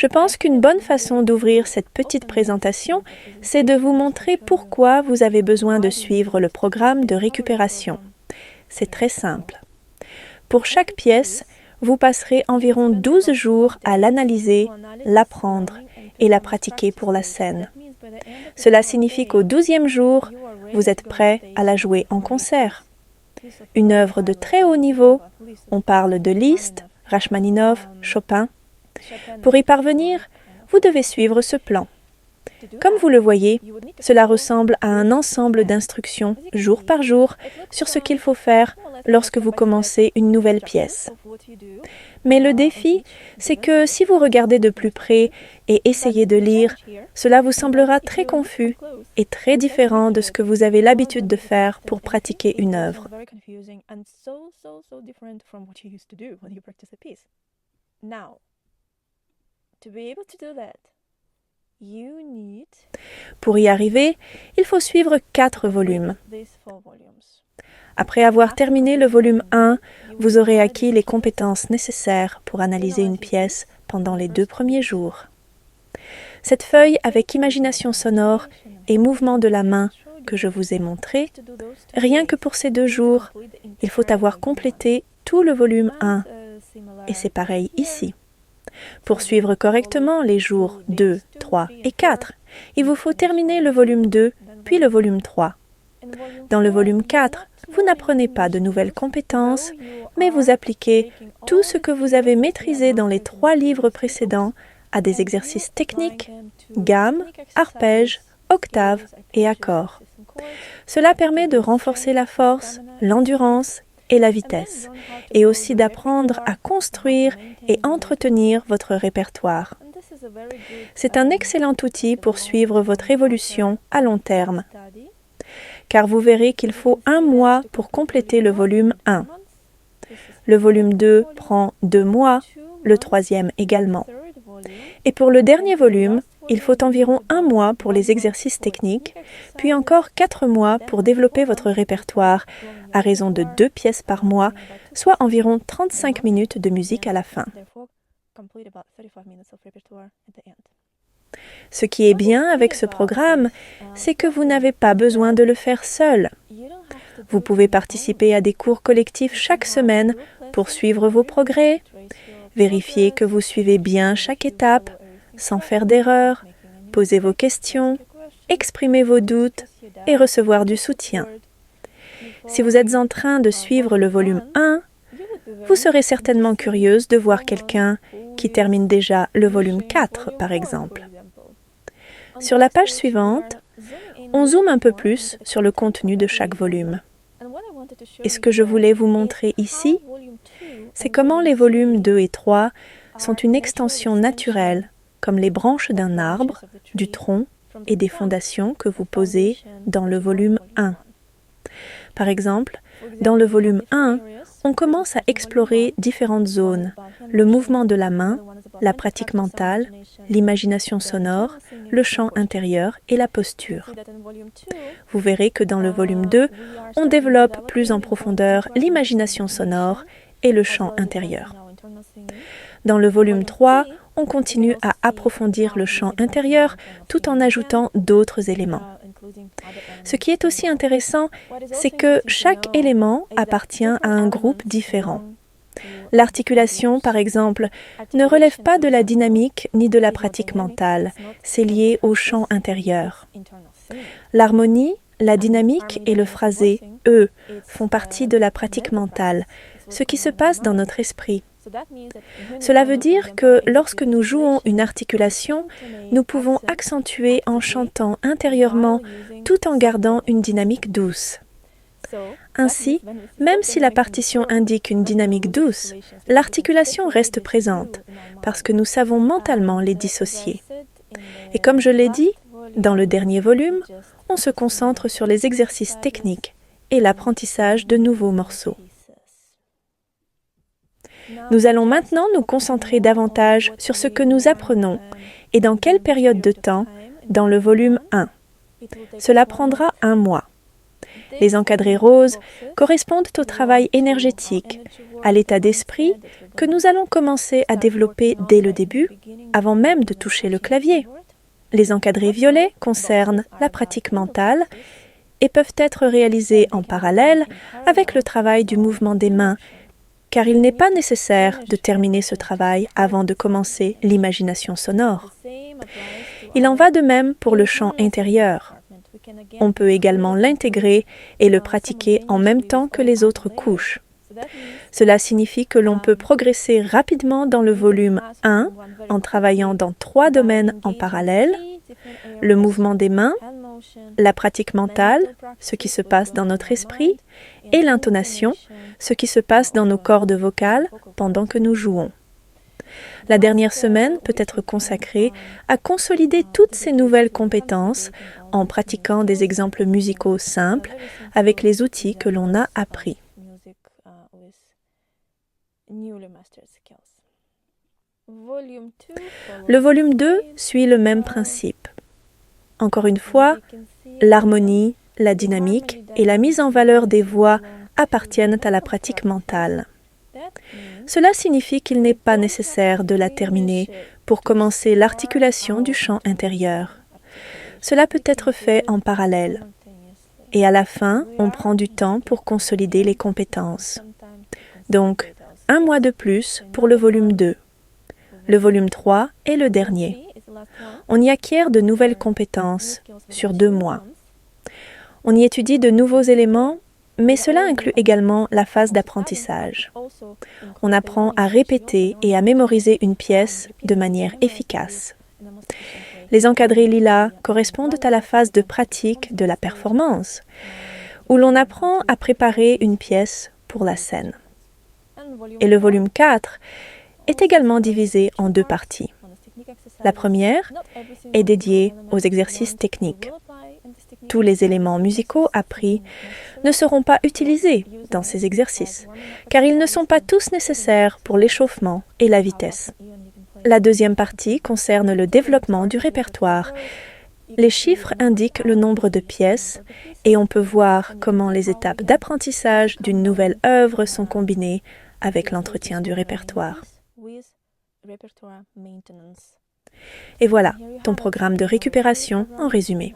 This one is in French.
Je pense qu'une bonne façon d'ouvrir cette petite présentation, c'est de vous montrer pourquoi vous avez besoin de suivre le programme de récupération. C'est très simple. Pour chaque pièce, vous passerez environ 12 jours à l'analyser, l'apprendre et la pratiquer pour la scène. Cela signifie qu'au 12e jour, vous êtes prêt à la jouer en concert. Une œuvre de très haut niveau, on parle de Liszt, Rachmaninov, Chopin. Pour y parvenir, vous devez suivre ce plan. Comme vous le voyez, cela ressemble à un ensemble d'instructions, jour par jour, sur ce qu'il faut faire lorsque vous commencez une nouvelle pièce. Mais le défi, c'est que si vous regardez de plus près et essayez de lire, cela vous semblera très confus et très différent de ce que vous avez l'habitude de faire pour pratiquer une œuvre. Pour y arriver, il faut suivre 4 volumes. Après avoir terminé le volume 1, vous aurez acquis les compétences nécessaires pour analyser une pièce pendant les 2 premiers jours. Cette feuille avec imagination sonore et mouvement de la main que je vous ai montré, rien que pour ces 2 jours, il faut avoir complété tout le volume 1. Et c'est pareil ici. Pour suivre correctement les jours 2, 3 et 4, il vous faut terminer le volume 2, puis le volume 3. Dans le volume 4, vous n'apprenez pas de nouvelles compétences, mais vous appliquez tout ce que vous avez maîtrisé dans les 3 livres précédents à des exercices techniques, gammes, arpèges, octaves et accords. Cela permet de renforcer la force, l'endurance et la vitesse, et aussi d'apprendre à construire et entretenir votre répertoire. C'est un excellent outil pour suivre votre évolution à long terme, car vous verrez qu'il faut 1 mois pour compléter le volume 1. Le volume 2 prend 2 mois, le 3e également. Et pour le dernier volume, il faut environ 1 mois pour les exercices techniques, puis encore 4 mois pour développer votre répertoire, à raison de 2 pièces par mois, soit environ 35 minutes de musique à la fin. Ce qui est bien avec ce programme, c'est que vous n'avez pas besoin de le faire seul. Vous pouvez participer à des cours collectifs chaque semaine pour suivre vos progrès, vérifier que vous suivez bien chaque étape, sans faire d'erreur, poser vos questions, exprimer vos doutes et recevoir du soutien. Si vous êtes en train de suivre le volume 1, vous serez certainement curieuse de voir quelqu'un qui termine déjà le volume 4, par exemple. Sur la page suivante, on zoome un peu plus sur le contenu de chaque volume. Et ce que je voulais vous montrer ici, c'est comment les volumes 2 et 3 sont une extension naturelle, comme les branches d'un arbre, du tronc et des fondations que vous posez dans le volume 1. Par exemple, dans le volume 1, on commence à explorer différentes zones, le mouvement de la main, la pratique mentale, l'imagination sonore, le chant intérieur et la posture. Vous verrez que dans le volume 2, on développe plus en profondeur l'imagination sonore et le chant intérieur. Dans le volume 3, on continue à approfondir le chant intérieur tout en ajoutant d'autres éléments. Ce qui est aussi intéressant, c'est que chaque élément appartient à un groupe différent. L'articulation, par exemple, ne relève pas de la dynamique ni de la pratique mentale, c'est lié au chant intérieur. L'harmonie, la dynamique et le phrasé, eux, font partie de la pratique mentale, ce qui se passe dans notre esprit. Cela veut dire que lorsque nous jouons une articulation, nous pouvons accentuer en chantant intérieurement tout en gardant une dynamique douce. Ainsi, même si la partition indique une dynamique douce, l'articulation reste présente parce que nous savons mentalement les dissocier. Et comme je l'ai dit, dans le dernier volume, on se concentre sur les exercices techniques et l'apprentissage de nouveaux morceaux. Nous allons maintenant nous concentrer davantage sur ce que nous apprenons et dans quelle période de temps dans le volume 1. Cela prendra 1 mois. Les encadrés roses correspondent au travail énergétique, à l'état d'esprit que nous allons commencer à développer dès le début, avant même de toucher le clavier. Les encadrés violets concernent la pratique mentale et peuvent être réalisés en parallèle avec le travail du mouvement des mains, car il n'est pas nécessaire de terminer ce travail avant de commencer l'imagination sonore. Il en va de même pour le chant intérieur. On peut également l'intégrer et le pratiquer en même temps que les autres couches. Cela signifie que l'on peut progresser rapidement dans le volume 1 en travaillant dans 3 domaines en parallèle: le mouvement des mains, la pratique mentale, ce qui se passe dans notre esprit, et l'intonation, ce qui se passe dans nos cordes vocales pendant que nous jouons. La dernière semaine peut être consacrée à consolider toutes ces nouvelles compétences en pratiquant des exemples musicaux simples avec les outils que l'on a appris. Le volume 2 suit le même principe. Encore une fois, l'harmonie, la dynamique et la mise en valeur des voix appartiennent à la pratique mentale. Cela signifie qu'il n'est pas nécessaire de la terminer pour commencer l'articulation du chant intérieur. Cela peut être fait en parallèle. Et à la fin, on prend du temps pour consolider les compétences. Donc, 1 mois de plus pour le volume 2. Le volume 3 est le dernier. On y acquiert de nouvelles compétences sur 2 mois. On y étudie de nouveaux éléments, mais cela inclut également la phase d'apprentissage. On apprend à répéter et à mémoriser une pièce de manière efficace. Les encadrés lilas correspondent à la phase de pratique de la performance, où l'on apprend à préparer une pièce pour la scène. Et le volume 4 est également divisé en 2 parties. La première est dédiée aux exercices techniques. Tous les éléments musicaux appris ne seront pas utilisés dans ces exercices, car ils ne sont pas tous nécessaires pour l'échauffement et la vitesse. La deuxième partie concerne le développement du répertoire. Les chiffres indiquent le nombre de pièces et on peut voir comment les étapes d'apprentissage d'une nouvelle œuvre sont combinées avec l'entretien du répertoire. Et voilà, ton programme de récupération en résumé.